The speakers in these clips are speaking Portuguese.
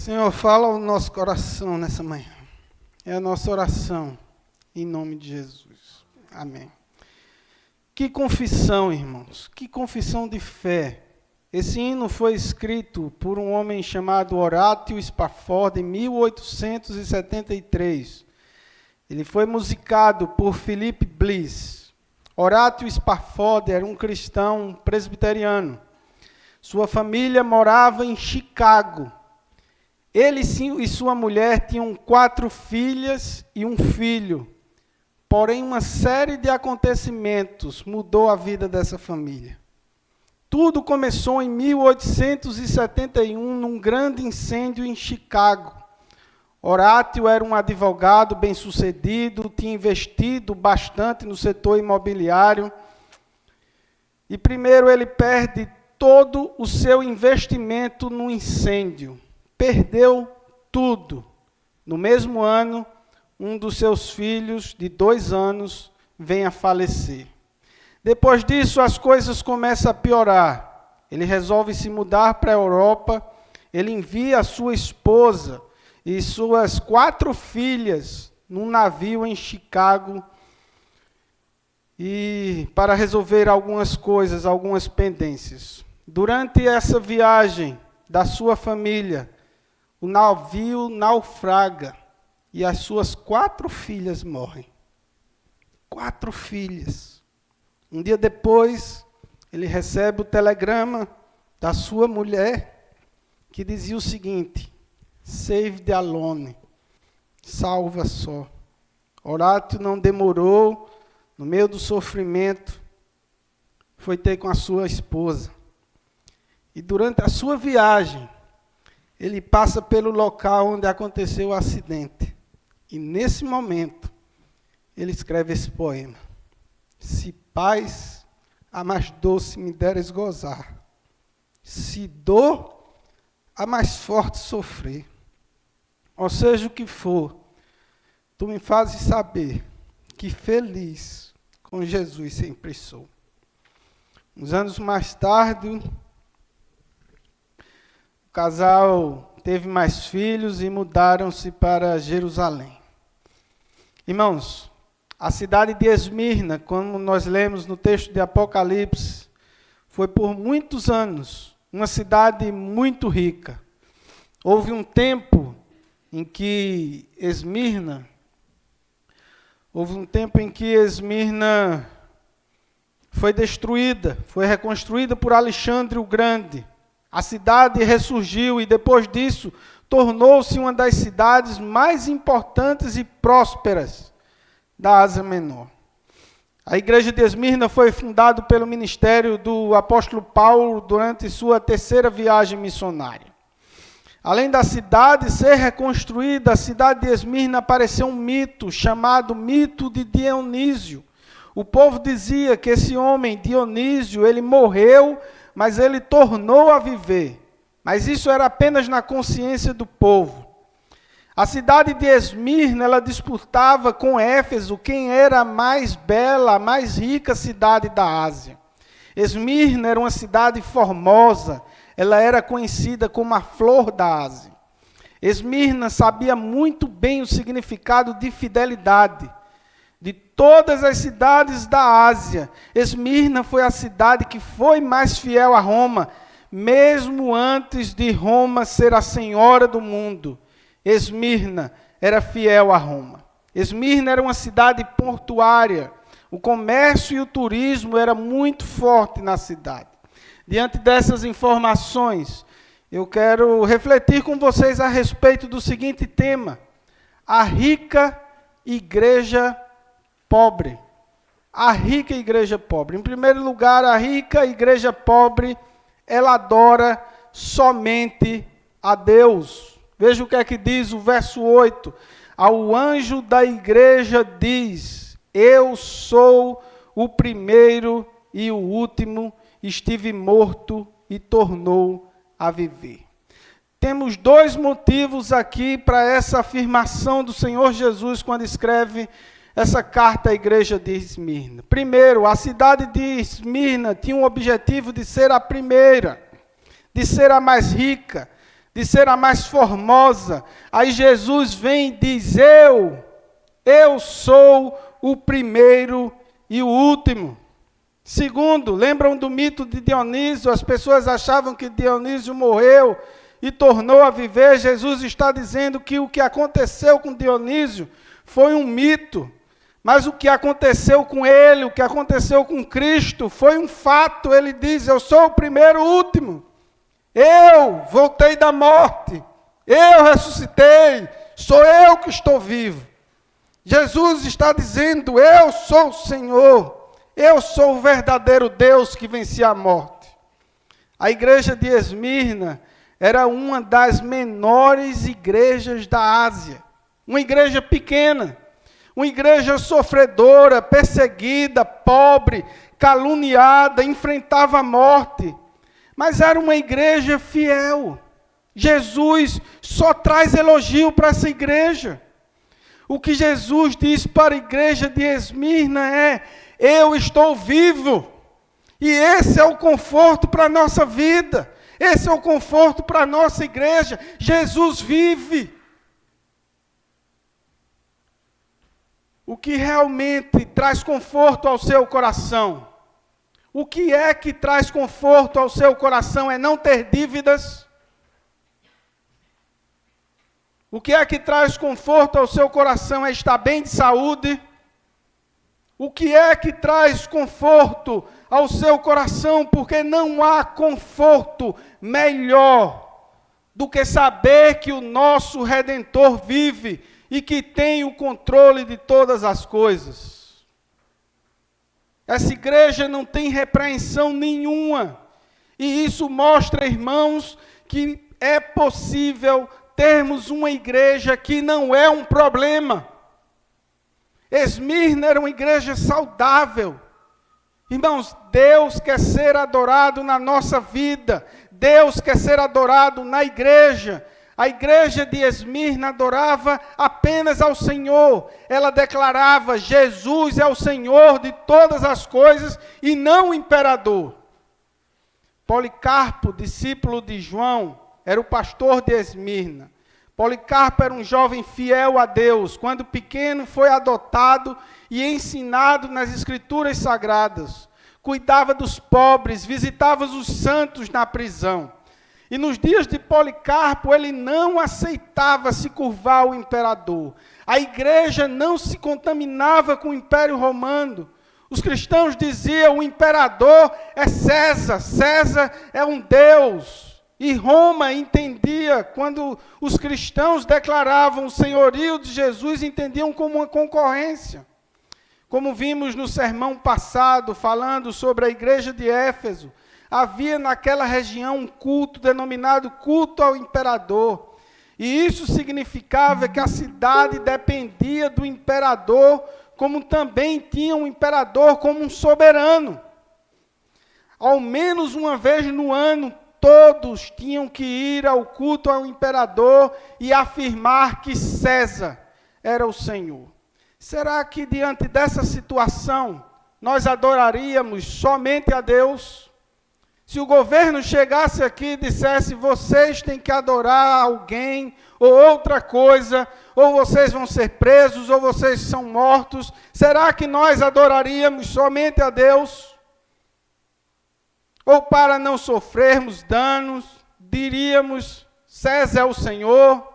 Senhor, fala ao nosso coração nessa manhã. É a nossa oração, em nome de Jesus. Amém. Que confissão, irmãos, que confissão de fé. Esse hino foi escrito por um homem chamado Horatio Spafford em 1873. Ele foi musicado por Philip Bliss. Horatio Spafford era um cristão presbiteriano. Sua família morava em Chicago. Ele e sua mulher tinham 4 filhas e um filho. Porém, uma série de acontecimentos mudou a vida dessa família. Tudo começou em 1871, num grande incêndio em Chicago. Horatio era um advogado bem-sucedido, tinha investido bastante no setor imobiliário. E primeiro ele perde todo o seu investimento no incêndio. Perdeu tudo. No mesmo ano, um dos seus filhos, de 2 anos, vem a falecer. Depois disso, as coisas começam a piorar. Ele resolve se mudar para a Europa. Ele envia a sua esposa e suas 4 filhas num navio em Chicago e para resolver algumas coisas, algumas pendências. Durante essa viagem da sua família, o navio naufraga e as suas 4 filhas morrem. 4 filhas. Um dia depois, ele recebe o telegrama da sua mulher, que dizia o seguinte: Save the alone, salva só. Horatio não demorou, no meio do sofrimento, foi ter com a sua esposa. E durante a sua viagem, ele passa pelo local onde aconteceu o acidente. E nesse momento, ele escreve esse poema. Se paz a mais doce me deres gozar, se dor a mais forte sofrer, ou seja o que for, tu me fazes saber que feliz com Jesus sempre sou. Uns anos mais tarde, o casal teve mais filhos e mudaram-se para Jerusalém. Irmãos, a cidade de Esmirna, como nós lemos no texto de Apocalipse, foi por muitos anos uma cidade muito rica. Houve um tempo em que Esmirna foi destruída, foi reconstruída por Alexandre o Grande. A cidade ressurgiu e depois disso tornou-se uma das cidades mais importantes e prósperas da Ásia Menor. A igreja de Esmirna foi fundada pelo ministério do apóstolo Paulo durante sua 3ª viagem missionária. Além da cidade ser reconstruída, a cidade de Esmirna apareceu um mito chamado mito de Dionísio. O povo dizia que esse homem, Dionísio, ele morreu, mas ele tornou a viver. Mas isso era apenas na consciência do povo. A cidade de Esmirna, ela disputava com Éfeso quem era a mais bela, a mais rica cidade da Ásia. Esmirna era uma cidade formosa, ela era conhecida como a flor da Ásia. Esmirna sabia muito bem o significado de fidelidade. De todas as cidades da Ásia, Esmirna foi a cidade que foi mais fiel a Roma, mesmo antes de Roma ser a senhora do mundo. Esmirna era fiel a Roma. Esmirna era uma cidade portuária. O comércio e o turismo era muito forte na cidade. Diante dessas informações, eu quero refletir com vocês a respeito do seguinte tema: a rica igreja pobre. A rica igreja pobre. Em primeiro lugar, a rica igreja pobre, ela adora somente a Deus. Veja o que é que diz o verso 8. Ao anjo da igreja diz: eu sou o primeiro e o último, estive morto e tornou a viver. Temos 2 motivos aqui para essa afirmação do Senhor Jesus quando escreve essa carta à igreja de Esmirna. Primeiro, a cidade de Esmirna tinha um objetivo de ser a primeira, de ser a mais rica, de ser a mais formosa. Aí Jesus vem e diz: eu sou o primeiro e o último. Segundo, lembram do mito de Dionísio? As pessoas achavam que Dionísio morreu e tornou a viver. Jesus está dizendo que o que aconteceu com Dionísio foi um mito, mas o que aconteceu com ele, o que aconteceu com Cristo, foi um fato. Ele diz: eu sou o primeiro e o último. Eu voltei da morte, eu ressuscitei, sou eu que estou vivo. Jesus está dizendo: eu sou o Senhor, eu sou o verdadeiro Deus que vencia a morte. A igreja de Esmirna era uma das menores igrejas da Ásia, uma igreja pequena, uma igreja sofredora, perseguida, pobre, caluniada, enfrentava a morte, mas era uma igreja fiel. Jesus só traz elogio para essa igreja. O que Jesus diz para a igreja de Esmirna é: eu estou vivo. E esse é o conforto para a nossa vida. Esse é o conforto para a nossa igreja. Jesus vive. O que realmente traz conforto ao seu coração? O que é que traz conforto ao seu coração? É não ter dívidas? O que é que traz conforto ao seu coração? É estar bem de saúde? O que é que traz conforto ao seu coração? Porque não há conforto melhor do que saber que o nosso Redentor vive e que tem o controle de todas as coisas. Essa igreja não tem repreensão nenhuma. E isso mostra, irmãos, que é possível termos uma igreja que não é um problema. Esmirna era uma igreja saudável. Irmãos, Deus quer ser adorado na nossa vida. Deus quer ser adorado na igreja. A igreja de Esmirna adorava apenas ao Senhor. Ela declarava: Jesus é o Senhor de todas as coisas e não o imperador. Policarpo, discípulo de João, era o pastor de Esmirna. Policarpo era um jovem fiel a Deus. Quando pequeno foi adotado e ensinado nas Escrituras Sagradas. Cuidava dos pobres, visitava os santos na prisão. E nos dias de Policarpo, ele não aceitava se curvar ao imperador. A igreja não se contaminava com o Império Romano. Os cristãos diziam: o imperador é César, César é um Deus. E Roma entendia, quando os cristãos declaravam o senhorio de Jesus, entendiam como uma concorrência. Como vimos no sermão passado, falando sobre a igreja de Éfeso, havia naquela região um culto denominado culto ao imperador. E isso significava que a cidade dependia do imperador, como também tinha um imperador como um soberano. Ao menos uma vez no ano, todos tinham que ir ao culto ao imperador e afirmar que César era o Senhor. Será que diante dessa situação, nós adoraríamos somente a Deus? Se o governo chegasse aqui e dissesse: vocês têm que adorar alguém ou outra coisa, ou vocês vão ser presos, ou vocês são mortos, será que nós adoraríamos somente a Deus? Ou para não sofrermos danos, diríamos: César é o Senhor?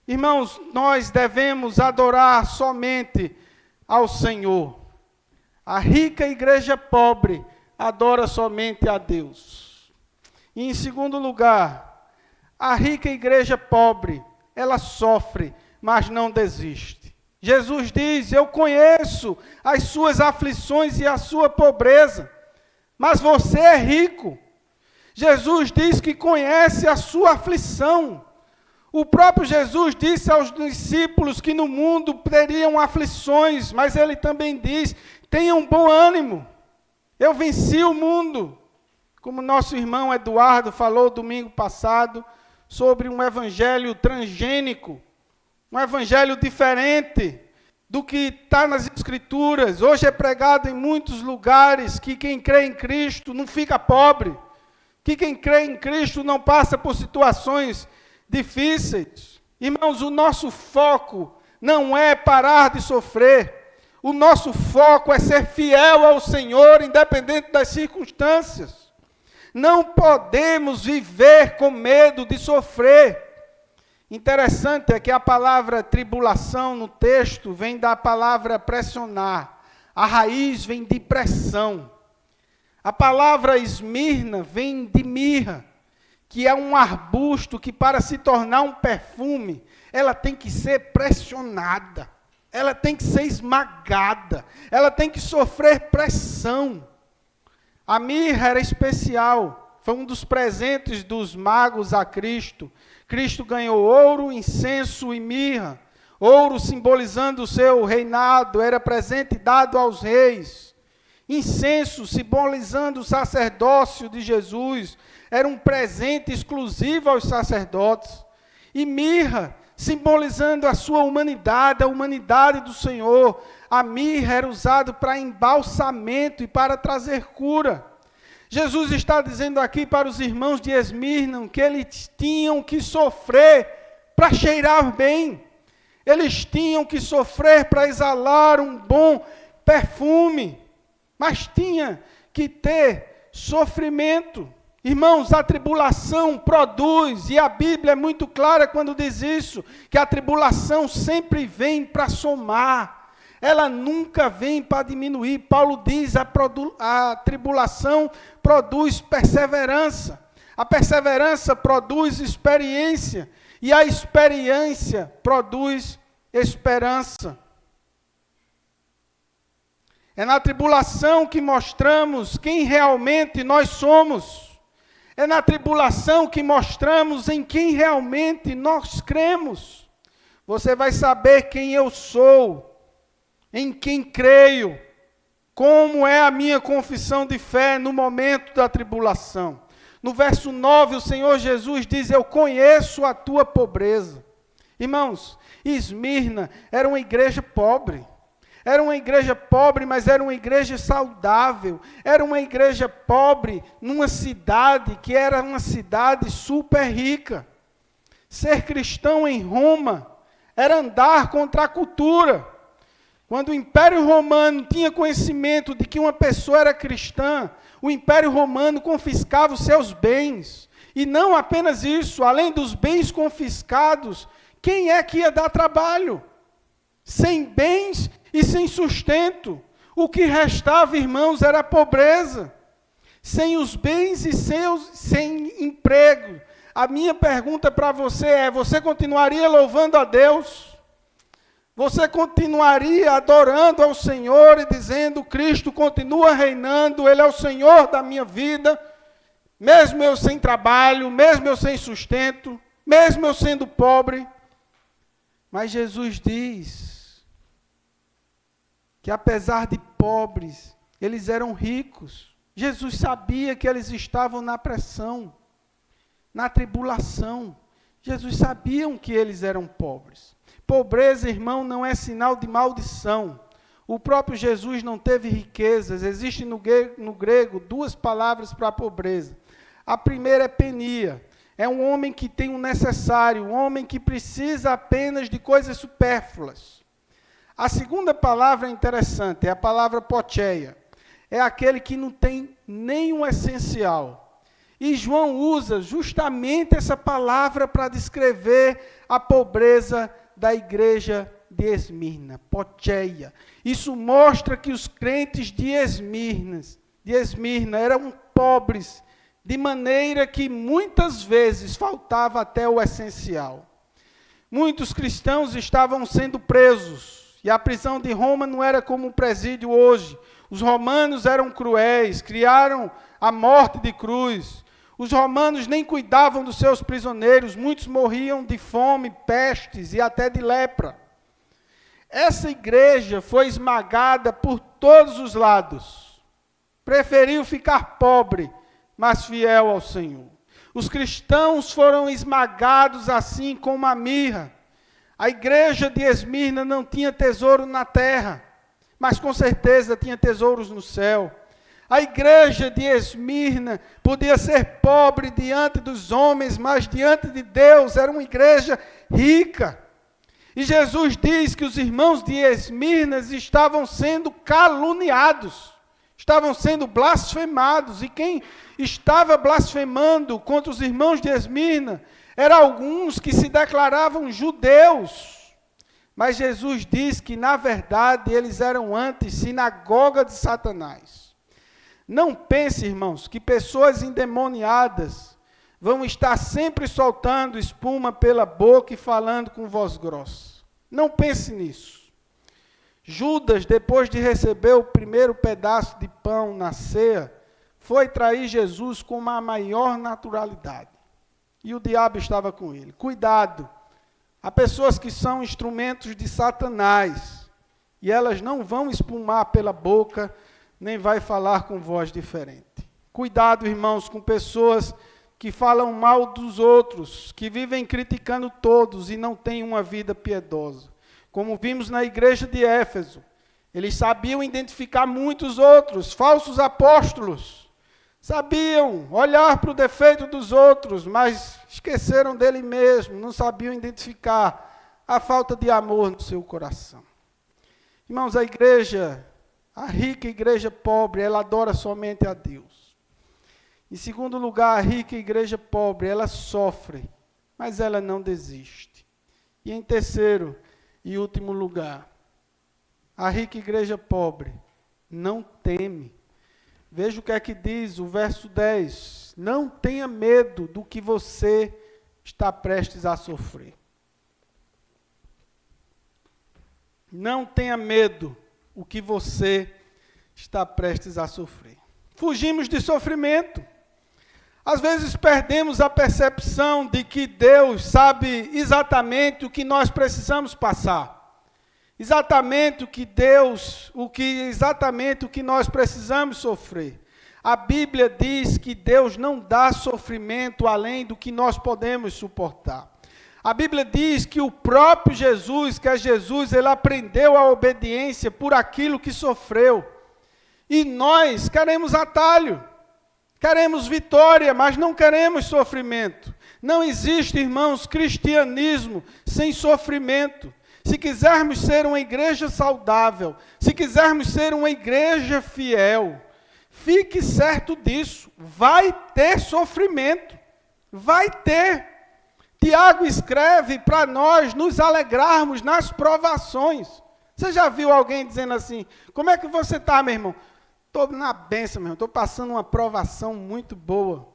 Irmãos, nós devemos adorar somente ao Senhor. A rica igreja pobre adora somente a Deus. E em segundo lugar, a rica igreja pobre, ela sofre, mas não desiste. Jesus diz: eu conheço as suas aflições e a sua pobreza, mas você é rico. Jesus diz que conhece a sua aflição. O próprio Jesus disse aos discípulos que no mundo teriam aflições, mas ele também diz: tenham bom ânimo. Eu venci o mundo. Como nosso irmão Eduardo falou domingo passado, sobre um evangelho transgênico, um evangelho diferente do que está nas Escrituras. Hoje é pregado em muitos lugares que quem crê em Cristo não fica pobre, que quem crê em Cristo não passa por situações difíceis. Irmãos, o nosso foco não é parar de sofrer. O nosso foco é ser fiel ao Senhor, independente das circunstâncias. Não podemos viver com medo de sofrer. Interessante é que a palavra tribulação no texto vem da palavra pressionar. A raiz vem de pressão. A palavra esmirna vem de mirra, que é um arbusto que para se tornar um perfume, ela tem que ser pressionada. Ela tem que ser esmagada. Ela tem que sofrer pressão. A mirra era especial. Foi um dos presentes dos magos a Cristo. Cristo ganhou ouro, incenso e mirra. Ouro simbolizando o seu reinado, era presente dado aos reis. Incenso simbolizando o sacerdócio de Jesus, era um presente exclusivo aos sacerdotes. E mirra simbolizando a sua humanidade, a humanidade do Senhor. A mirra era usada para embalsamento e para trazer cura. Jesus está dizendo aqui para os irmãos de Esmirna que eles tinham que sofrer para cheirar bem. Eles tinham que sofrer para exalar um bom perfume. Mas tinha que ter sofrimento. Irmãos, a tribulação produz, e a Bíblia é muito clara quando diz isso, que a tribulação sempre vem para somar. Ela nunca vem para diminuir. Paulo diz, a tribulação produz perseverança. A perseverança produz experiência. E a experiência produz esperança. É na tribulação que mostramos quem realmente nós somos. É na tribulação que mostramos em quem realmente nós cremos. Você vai saber quem eu sou, em quem creio, como é a minha confissão de fé no momento da tribulação. No verso 9, o Senhor Jesus diz, eu conheço a tua pobreza. Irmãos, Esmirna era uma igreja pobre. Era uma igreja pobre, mas era uma igreja saudável. Era uma igreja pobre numa cidade que era uma cidade super rica. Ser cristão em Roma era andar contra a cultura. Quando o Império Romano tinha conhecimento de que uma pessoa era cristã, o Império Romano confiscava os seus bens. E não apenas isso, além dos bens confiscados, quem é que ia dar trabalho? Sem bens e sem sustento. O que restava, irmãos, era a pobreza. Sem os bens e sem emprego. A minha pergunta para você é, você continuaria louvando a Deus? Você continuaria adorando ao Senhor e dizendo, Cristo continua reinando, Ele é o Senhor da minha vida, mesmo eu sem trabalho, mesmo eu sem sustento, mesmo eu sendo pobre? Mas Jesus diz que apesar de pobres, eles eram ricos. Jesus sabia que eles estavam na pressão, na tribulação. Jesus sabia que eles eram pobres. Pobreza, irmão, não é sinal de maldição. O próprio Jesus não teve riquezas. Existem no grego duas palavras para a pobreza. A primeira é penia. É um homem que tem o necessário, um homem que precisa apenas de coisas supérfluas. A segunda palavra é interessante, é a palavra pocheia. É aquele que não tem nenhum essencial. E João usa justamente essa palavra para descrever a pobreza da igreja de Esmirna, pocheia. Isso mostra que os crentes de Esmirna eram pobres, de maneira que muitas vezes faltava até o essencial. Muitos cristãos estavam sendo presos. E a prisão de Roma não era como um presídio hoje. Os romanos eram cruéis, criaram a morte de cruz. Os romanos nem cuidavam dos seus prisioneiros, muitos morriam de fome, pestes e até de lepra. Essa igreja foi esmagada por todos os lados. Preferiu ficar pobre, mas fiel ao Senhor. Os cristãos foram esmagados assim como a mirra. A igreja de Esmirna não tinha tesouro na terra, mas com certeza tinha tesouros no céu. A igreja de Esmirna podia ser pobre diante dos homens, mas diante de Deus era uma igreja rica. E Jesus diz que os irmãos de Esmirna estavam sendo caluniados, estavam sendo blasfemados. E quem estava blasfemando contra os irmãos de Esmirna eram alguns que se declaravam judeus. Mas Jesus diz que, na verdade, eles eram antes sinagoga de Satanás. Não pense, irmãos, que pessoas endemoniadas vão estar sempre soltando espuma pela boca e falando com voz grossa. Não pense nisso. Judas, depois de receber o primeiro pedaço de pão na ceia, foi trair Jesus com a maior naturalidade. E o diabo estava com ele. Cuidado! Há pessoas que são instrumentos de Satanás, e elas não vão espumar pela boca, nem vai falar com voz diferente. Cuidado, irmãos, com pessoas que falam mal dos outros, que vivem criticando todos e não têm uma vida piedosa. Como vimos na igreja de Éfeso, eles sabiam identificar muitos outros, falsos apóstolos, sabiam olhar para o defeito dos outros, mas esqueceram dele mesmo, não sabiam identificar a falta de amor no seu coração. Irmãos, a rica igreja pobre, ela adora somente a Deus. Em segundo lugar, a rica igreja pobre, ela sofre, mas ela não desiste. E em terceiro e último lugar, a rica igreja pobre não teme. Veja o que é que diz o verso 10. Não tenha medo do que você está prestes a sofrer. Não tenha medo o que você está prestes a sofrer. Fugimos de sofrimento. Às vezes perdemos a percepção de que Deus sabe exatamente o que nós precisamos passar. Exatamente o que nós precisamos sofrer. A Bíblia diz que Deus não dá sofrimento além do que nós podemos suportar. A Bíblia diz que o próprio Jesus, ele aprendeu a obediência por aquilo que sofreu. E nós queremos atalho, queremos vitória, mas não queremos sofrimento. Não existe, irmãos, cristianismo sem sofrimento. Se quisermos ser uma igreja saudável, se quisermos ser uma igreja fiel, fique certo disso, vai ter sofrimento, vai ter. Tiago escreve para nós nos alegrarmos nas provações. Você já viu alguém dizendo assim, como é que você está, meu irmão? Estou na bênção, meu irmão, estou passando uma provação muito boa.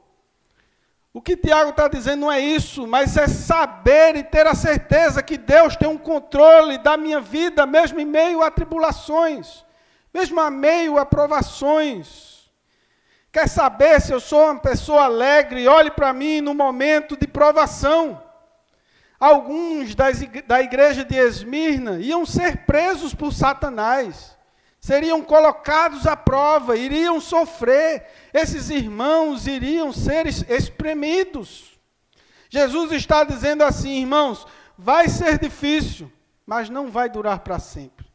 O que Tiago está dizendo não é isso, mas é saber e ter a certeza que Deus tem um controle da minha vida, mesmo em meio a tribulações, mesmo em meio a provações. Quer saber se eu sou uma pessoa alegre? Olhe para mim no momento de provação. Alguns da igreja de Esmirna iam ser presos por Satanás. Seriam colocados à prova, iriam sofrer. Esses irmãos iriam ser espremidos. Jesus está dizendo assim, irmãos, vai ser difícil, mas não vai durar para sempre.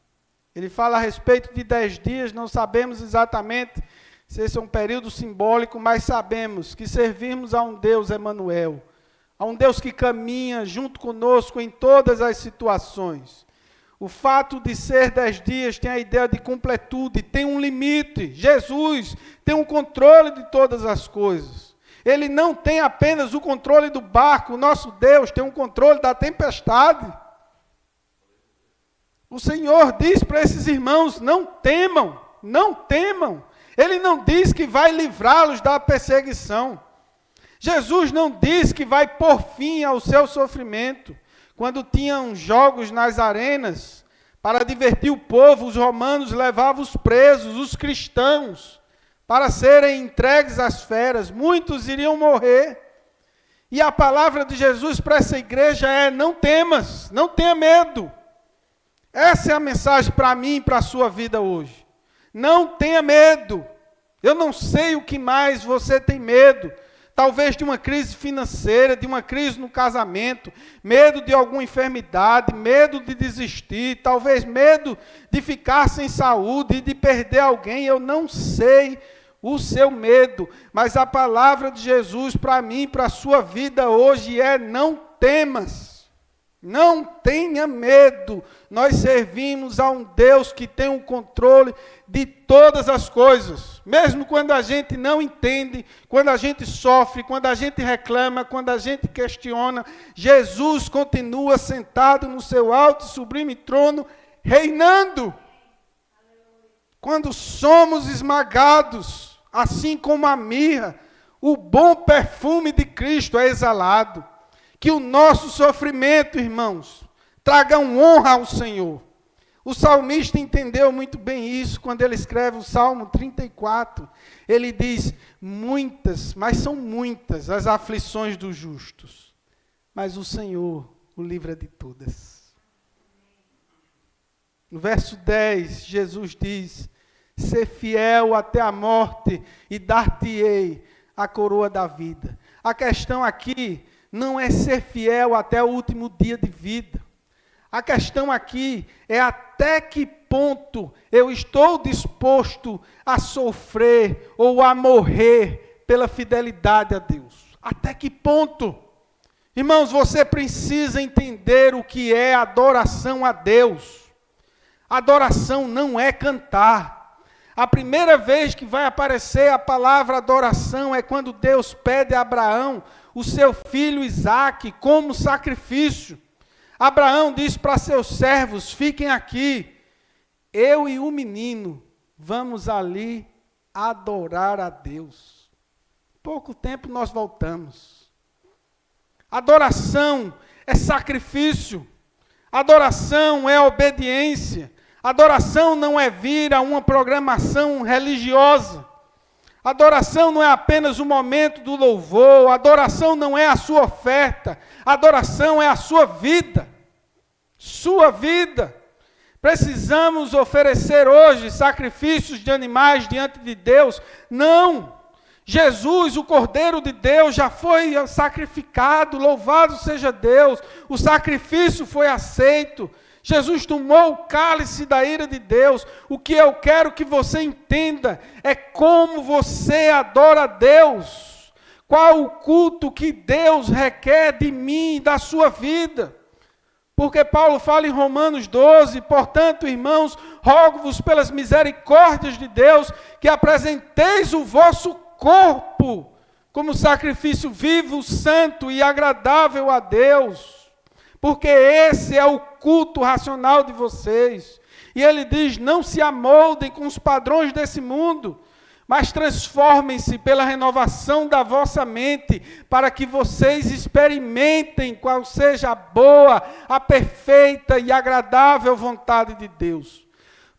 Ele fala a respeito de 10 dias, não sabemos exatamente se esse é um período simbólico, mas sabemos que servimos a um Deus Emanuel, a um Deus que caminha junto conosco em todas as situações. O fato de ser 10 dias tem a ideia de completude, tem um limite. Jesus tem um controle de todas as coisas. Ele não tem apenas o controle do barco, o nosso Deus tem um controle da tempestade. O Senhor diz para esses irmãos, não temam, não temam. Ele não diz que vai livrá-los da perseguição. Jesus não diz que vai pôr fim ao seu sofrimento. Quando tinham jogos nas arenas, para divertir o povo, os romanos levavam os presos, os cristãos, para serem entregues às feras. Muitos iriam morrer. E a palavra de Jesus para essa igreja é, não temas, não tenha medo. Essa é a mensagem para mim e para a sua vida hoje. Não tenha medo. Eu não sei o que mais você tem medo. Talvez de uma crise financeira, de uma crise no casamento, medo de alguma enfermidade, medo de desistir, talvez medo de ficar sem saúde, de perder alguém. Eu não sei o seu medo. Mas a palavra de Jesus para mim, para a sua vida hoje é: não temas. Não tenha medo. Nós servimos a um Deus que tem o controle de todas as coisas. Mesmo quando a gente não entende, quando a gente sofre, quando a gente reclama, quando a gente questiona, Jesus continua sentado no seu alto e sublime trono, reinando. Quando somos esmagados, assim como a mirra, o bom perfume de Cristo é exalado. Que o nosso sofrimento, irmãos, traga honra ao Senhor. O salmista entendeu muito bem isso quando ele escreve o Salmo 34. Ele diz: muitas, mas são muitas as aflições dos justos, mas o Senhor o livra de todas. No verso 10, Jesus diz: ser fiel até a morte e dar-te-ei a coroa da vida. A questão aqui não é ser fiel até o último dia de vida. A questão aqui é até que ponto eu estou disposto a sofrer ou a morrer pela fidelidade a Deus. Até que ponto? Irmãos, você precisa entender o que é adoração a Deus. Adoração não é cantar. A primeira vez que vai aparecer a palavra adoração é quando Deus pede a Abraão o seu filho Isaque como sacrifício. Abraão diz para seus servos: fiquem aqui, eu e o menino vamos ali adorar a Deus. Pouco tempo nós voltamos. Adoração é sacrifício, adoração é obediência, adoração não é vir a uma programação religiosa. Adoração não é apenas o momento do louvor, adoração não é a sua oferta, adoração é a sua vida. Sua vida. Precisamos oferecer hoje sacrifícios de animais diante de Deus? Não. Jesus, o Cordeiro de Deus, já foi sacrificado, louvado seja Deus. O sacrifício foi aceito. Jesus tomou o cálice da ira de Deus. O que eu quero que você entenda é como você adora a Deus. Qual o culto que Deus requer de mim e da sua vida. Porque Paulo fala em Romanos 12, portanto, irmãos, rogo-vos pelas misericórdias de Deus, que apresenteis o vosso corpo como sacrifício vivo, santo e agradável a Deus. Porque esse é o culto racional de vocês. E ele diz: não se amoldem com os padrões desse mundo, mas transformem-se pela renovação da vossa mente, para que vocês experimentem qual seja a boa, a perfeita e agradável vontade de Deus.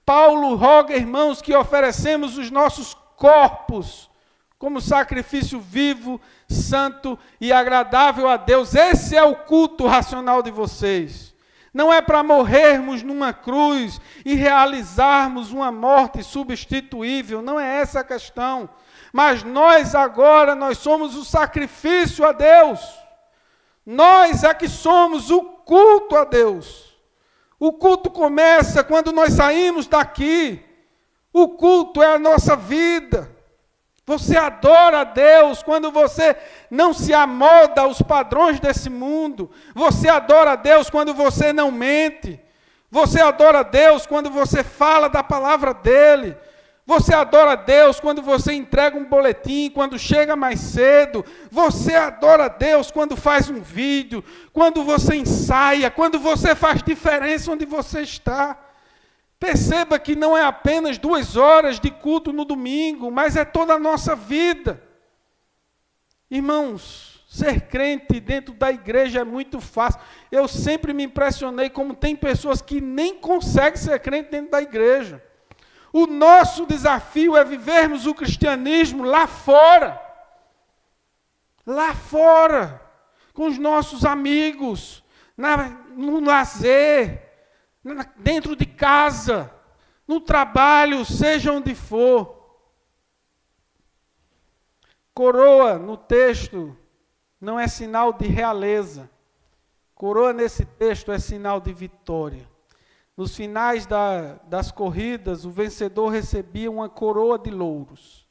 Paulo roga, irmãos, que oferecemos os nossos corpos como sacrifício vivo, santo e agradável a Deus. Esse é o culto racional de vocês. Não é para morrermos numa cruz e realizarmos uma morte substituível, não é essa a questão. Mas nós agora, nós somos o sacrifício a Deus. Nós é que somos o culto a Deus. O culto começa quando nós saímos daqui. O culto é a nossa vida. Você adora a Deus quando você não se amolda aos padrões desse mundo. Você adora a Deus quando você não mente. Você adora a Deus quando você fala da palavra dEle. Você adora a Deus quando você entrega um boletim, quando chega mais cedo. Você adora a Deus quando faz um vídeo, quando você ensaia, quando você faz diferença onde você está. Perceba que não é apenas 2 horas de culto no domingo, mas é toda a nossa vida. Irmãos, ser crente dentro da igreja é muito fácil. Eu sempre me impressionei como tem pessoas que nem conseguem ser crente dentro da igreja. O nosso desafio é vivermos o cristianismo lá fora. Lá fora, com os nossos amigos, no lazer, dentro de casa, no trabalho, seja onde for. Coroa, no texto, não é sinal de realeza. Coroa, nesse texto, é sinal de vitória. Nos finais das corridas, o vencedor recebia uma coroa de louros.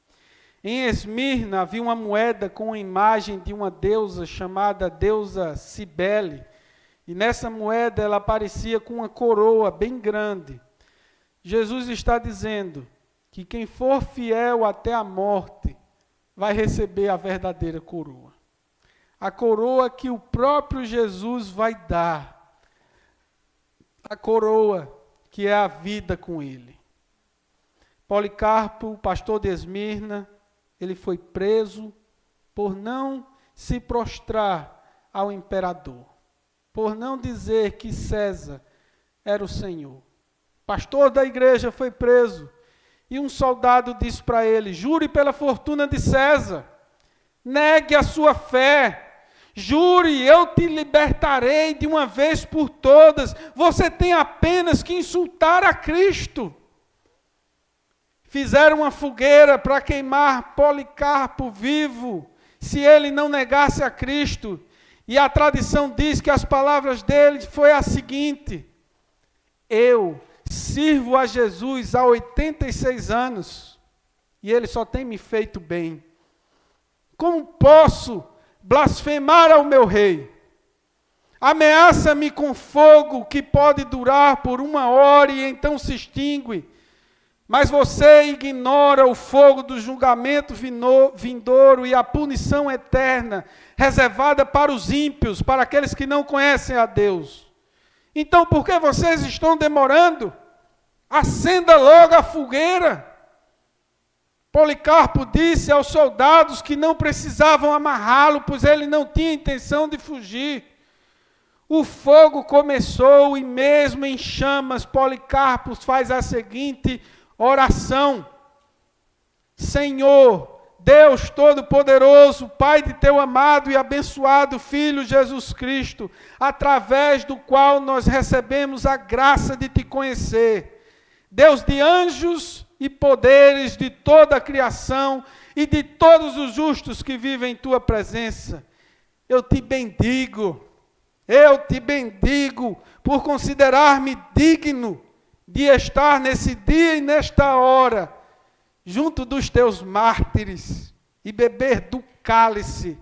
Em Esmirna havia uma moeda com a imagem de uma deusa chamada deusa Cibele. E nessa moeda ela aparecia com uma coroa bem grande. Jesus está dizendo que quem for fiel até a morte vai receber a verdadeira coroa. A coroa que o próprio Jesus vai dar. A coroa que é a vida com ele. Policarpo, pastor de Esmirna, ele foi preso por não se prostrar ao imperador, por não dizer que César era o Senhor. Pastor da igreja foi preso e um soldado disse para ele: jure pela fortuna de César, negue a sua fé, jure, eu te libertarei de uma vez por todas, você tem apenas que insultar a Cristo. Fizeram uma fogueira para queimar Policarpo vivo, se ele não negasse a Cristo. E a tradição diz que as palavras dele foi a seguinte: eu sirvo a Jesus há 86 anos e ele só tem me feito bem. Como posso blasfemar ao meu rei? Ameaça-me com fogo que pode durar por 1 hora e então se extingue. Mas você ignora o fogo do julgamento vindouro e a punição eterna, reservada para os ímpios, para aqueles que não conhecem a Deus. Então, por que vocês estão demorando? Acenda logo a fogueira. Policarpo disse aos soldados que não precisavam amarrá-lo, pois ele não tinha intenção de fugir. O fogo começou e mesmo em chamas, Policarpo faz a seguinte oração: Senhor, Deus Todo-Poderoso, Pai de teu amado e abençoado Filho Jesus Cristo, através do qual nós recebemos a graça de te conhecer, Deus de anjos e poderes de toda a criação e de todos os justos que vivem em tua presença, eu te bendigo por considerar-me digno de estar nesse dia e nesta hora, junto dos teus mártires, e beber do cálice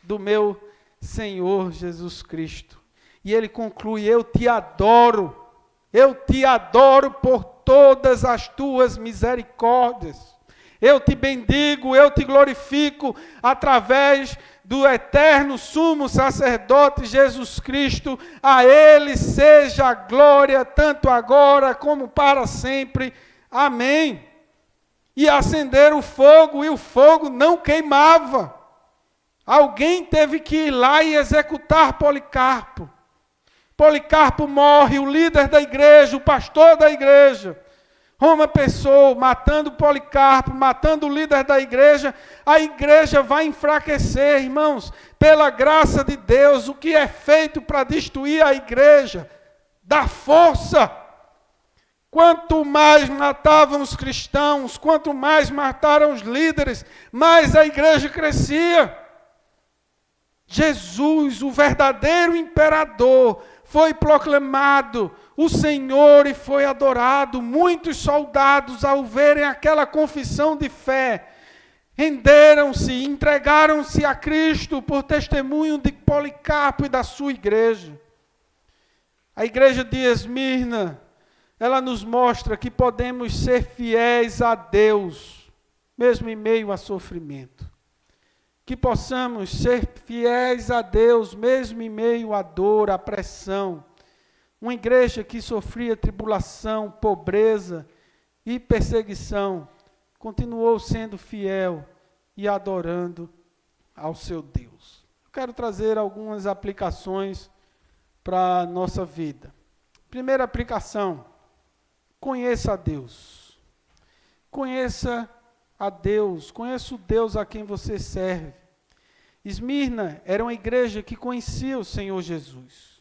do meu Senhor Jesus Cristo. E ele conclui: eu te adoro por todas as tuas misericórdias. Eu te bendigo, eu te glorifico, através do eterno sumo sacerdote Jesus Cristo, a ele seja a glória, tanto agora como para sempre. Amém. E acenderam o fogo, e o fogo não queimava. Alguém teve que ir lá e executar Policarpo. Policarpo morre, o líder da igreja, o pastor da igreja. Uma pessoa matando Policarpo, matando o líder da igreja, a igreja vai enfraquecer, irmãos. Pela graça de Deus, o que é feito para destruir a igreja? Dá força. Quanto mais matavam os cristãos, quanto mais mataram os líderes, mais a igreja crescia. Jesus, o verdadeiro imperador, foi proclamado o Senhor e foi adorado. Muitos soldados, ao verem aquela confissão de fé, renderam-se, entregaram-se a Cristo por testemunho de Policarpo e da sua igreja. A igreja de Esmirna, ela nos mostra que podemos ser fiéis a Deus, mesmo em meio a sofrimento. Que possamos ser fiéis a Deus, mesmo em meio à dor, à pressão. Uma igreja que sofria tribulação, pobreza e perseguição, continuou sendo fiel e adorando ao seu Deus. Eu quero trazer algumas aplicações para a nossa vida. Primeira aplicação: conheça a Deus. Conheça a Deus, conheça o Deus a quem você serve. Esmirna era uma igreja que conhecia o Senhor Jesus.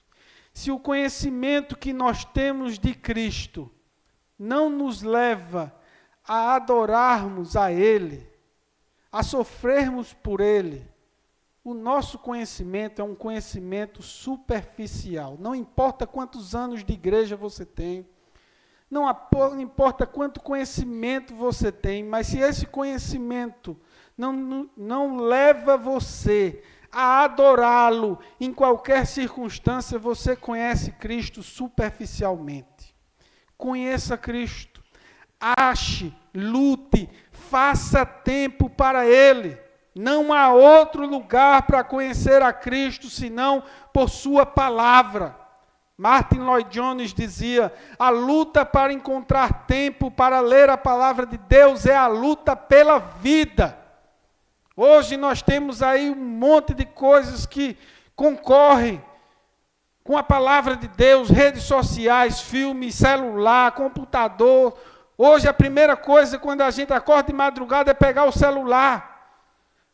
Se o conhecimento que nós temos de Cristo não nos leva a adorarmos a Ele, a sofrermos por Ele, o nosso conhecimento é um conhecimento superficial. Não importa quantos anos de igreja você tem, Não importa quanto conhecimento você tem, mas se esse conhecimento não leva você a adorá-lo em qualquer circunstância, você conhece Cristo superficialmente. Conheça Cristo. Ache, lute, faça tempo para Ele. Não há outro lugar para conhecer a Cristo senão por sua palavra. Martin Lloyd Jones dizia: a luta para encontrar tempo para ler a palavra de Deus é a luta pela vida. Hoje nós temos aí um monte de coisas que concorrem com a palavra de Deus, redes sociais, filmes, celular, computador. Hoje a primeira coisa quando a gente acorda de madrugada é pegar o celular.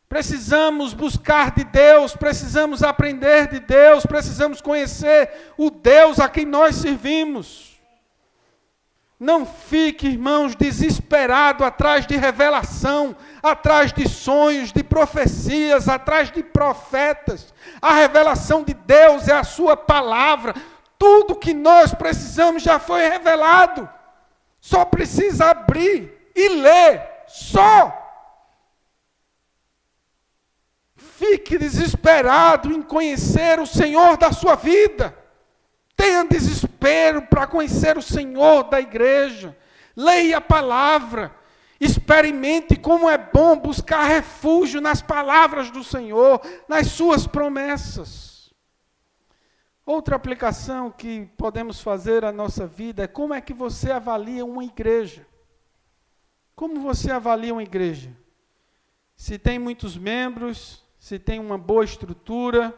Precisamos buscar de Deus, precisamos aprender de Deus, precisamos conhecer o Deus a quem nós servimos. Não fique, irmãos, desesperado atrás de revelação, atrás de sonhos, de profecias, atrás de profetas. A revelação de Deus é a sua palavra. Tudo que nós precisamos já foi revelado. Só precisa abrir e ler. Só. Fique desesperado em conhecer o Senhor da sua vida. Tenha desespero para conhecer o Senhor da igreja. Leia a palavra. Experimente como é bom buscar refúgio nas palavras do Senhor, nas suas promessas. Outra aplicação que podemos fazer à nossa vida é como é que você avalia uma igreja. Como você avalia uma igreja? Se tem muitos membros, se tem uma boa estrutura,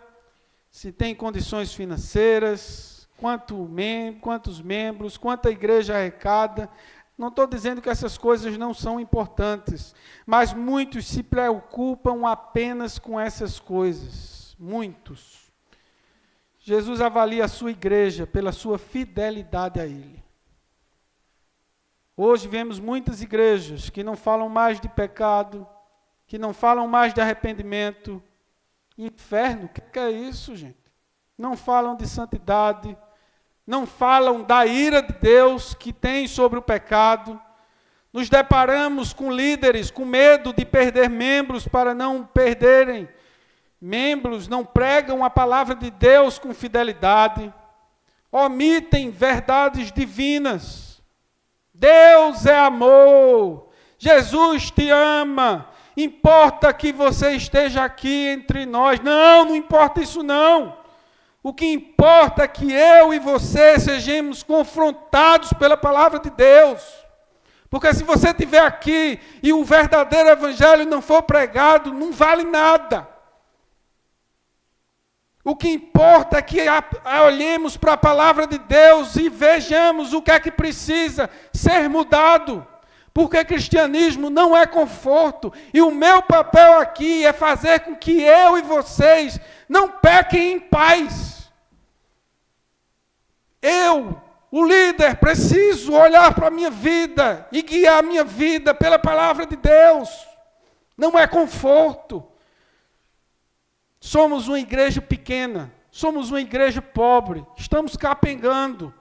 se tem condições financeiras, quantos membros, quanta igreja arrecada. Não estou dizendo que essas coisas não são importantes, mas muitos se preocupam apenas com essas coisas. Muitos. Jesus avalia a sua igreja pela sua fidelidade a Ele. Hoje vemos muitas igrejas que não falam mais de pecado, que não falam mais de arrependimento. Inferno, o que é isso, gente? Não falam de santidade, não falam da ira de Deus que tem sobre o pecado. Nos deparamos com líderes com medo de perder membros para não perderem membros, não pregam a palavra de Deus com fidelidade, omitem verdades divinas. Deus é amor, Jesus te ama, importa que você esteja aqui entre nós. Não importa isso não. O que importa é que eu e você sejamos confrontados pela palavra de Deus. Porque se você estiver aqui e o verdadeiro evangelho não for pregado, não vale nada. O que importa é que olhemos para a palavra de Deus e vejamos o que é que precisa ser mudado. Porque cristianismo não é conforto. E o meu papel aqui é fazer com que eu e vocês não pequem em paz. Eu, o líder, preciso olhar para a minha vida e guiar a minha vida pela palavra de Deus. Não é conforto. Somos uma igreja pequena, somos uma igreja pobre, estamos capengando.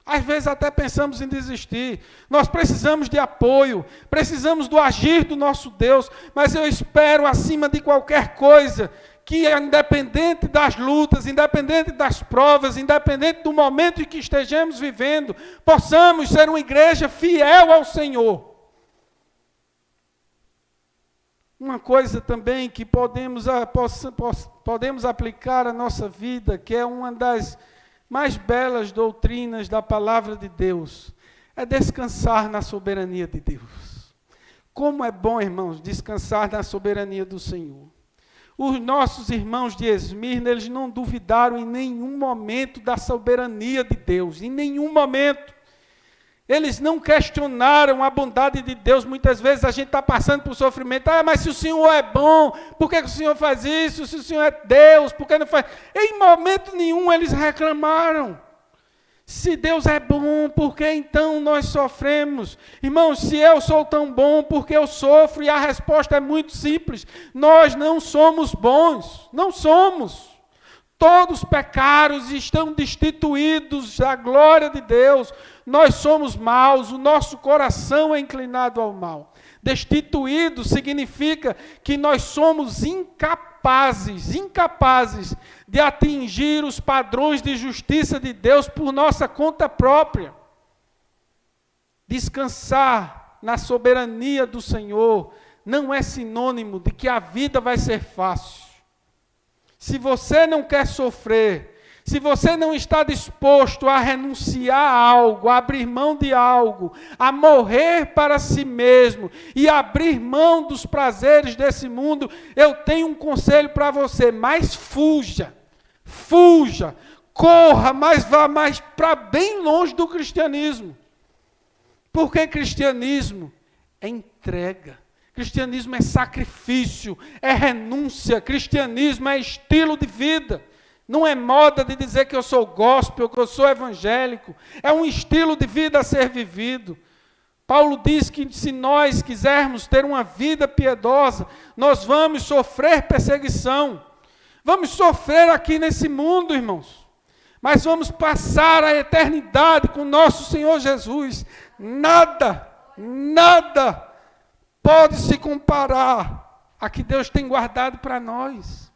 Às vezes até pensamos em desistir. Nós precisamos de apoio, precisamos do agir do nosso Deus, mas eu espero, acima de qualquer coisa, que independente das lutas, independente das provas, independente do momento em que estejamos vivendo, possamos ser uma igreja fiel ao Senhor. Uma coisa também que podemos aplicar à nossa vida, que é uma das mais belas doutrinas da palavra de Deus, é descansar na soberania de Deus. Como é bom, irmãos, descansar na soberania do Senhor. Os nossos irmãos de Esmirna, eles não duvidaram em nenhum momento da soberania de Deus, em nenhum momento. Eles não questionaram a bondade de Deus. Muitas vezes a gente está passando por sofrimento. Mas se o Senhor é bom, por que o Senhor faz isso? Se o Senhor é Deus, por que não faz? Em momento nenhum eles reclamaram. Se Deus é bom, por que então nós sofremos? Irmãos, se eu sou tão bom, por que eu sofro? E a resposta é muito simples. Nós não somos bons. Não somos. Todos pecaram e estão destituídos da glória de Deus. Nós somos maus, o nosso coração é inclinado ao mal. Destituído significa que nós somos incapazes de atingir os padrões de justiça de Deus por nossa conta própria. Descansar na soberania do Senhor não é sinônimo de que a vida vai ser fácil. Se você não quer sofrer, se você não está disposto a renunciar a algo, a abrir mão de algo, a morrer para si mesmo e abrir mão dos prazeres desse mundo, eu tenho um conselho para você: mas fuja, corra, mas vá mais para bem longe do cristianismo. Porque cristianismo é entrega. Cristianismo é sacrifício, é renúncia. Cristianismo é estilo de vida. Não é moda de dizer que eu sou gospel, que eu sou evangélico. É um estilo de vida a ser vivido. Paulo diz que se nós quisermos ter uma vida piedosa, nós vamos sofrer perseguição. Vamos sofrer aqui nesse mundo, irmãos. Mas vamos passar a eternidade com nosso Senhor Jesus. Nada pode se comparar a que Deus tem guardado para nós,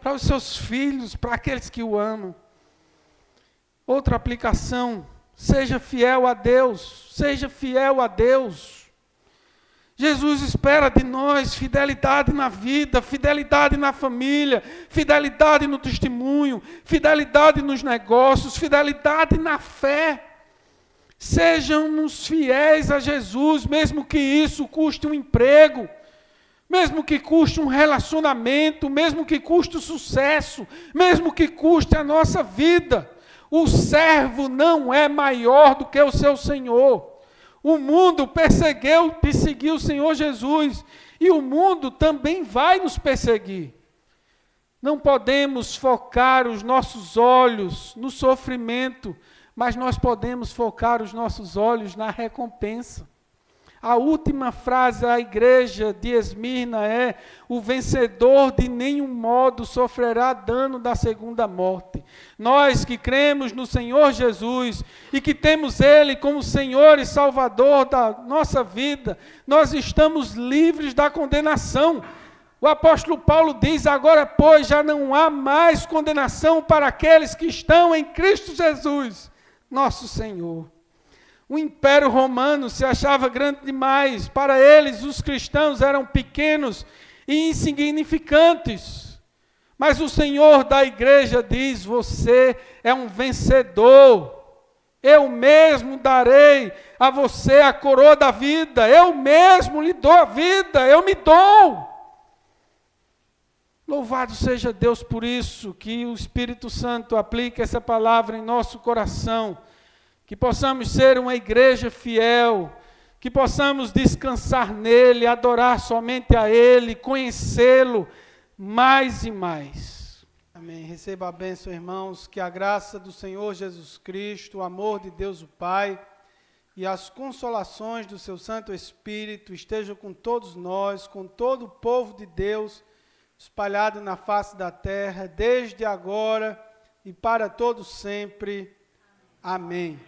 para os seus filhos, para aqueles que o amam. Outra aplicação: seja fiel a Deus, seja fiel a Deus. Jesus espera de nós fidelidade na vida, fidelidade na família, fidelidade no testemunho, fidelidade nos negócios, fidelidade na fé. Sejam-nos fiéis a Jesus, mesmo que isso custe um emprego, mesmo que custe um relacionamento, mesmo que custe o sucesso, mesmo que custe a nossa vida. O servo não é maior do que o seu Senhor. O mundo perseguiu o Senhor Jesus, e o mundo também vai nos perseguir. Não podemos focar os nossos olhos no sofrimento, mas nós podemos focar os nossos olhos na recompensa. A última frase da igreja de Esmirna é: o vencedor de nenhum modo sofrerá dano da segunda morte. Nós que cremos no Senhor Jesus e que temos Ele como Senhor e Salvador da nossa vida, nós estamos livres da condenação. O apóstolo Paulo diz: agora, pois, já não há mais condenação para aqueles que estão em Cristo Jesus, nosso Senhor. O Império Romano se achava grande demais. Para eles, os cristãos eram pequenos e insignificantes. Mas o Senhor da igreja diz: você é um vencedor. Eu mesmo darei a você a coroa da vida. Eu mesmo lhe dou a vida. Eu me dou. Louvado seja Deus por isso, que o Espírito Santo aplique essa palavra em nosso coração. Que possamos ser uma igreja fiel, que possamos descansar nele, adorar somente a ele, conhecê-lo mais e mais. Amém. Receba a bênção, irmãos, que a graça do Senhor Jesus Cristo, o amor de Deus o Pai e as consolações do seu Santo Espírito estejam com todos nós, com todo o povo de Deus, espalhado na face da terra, desde agora e para todos sempre. Amém.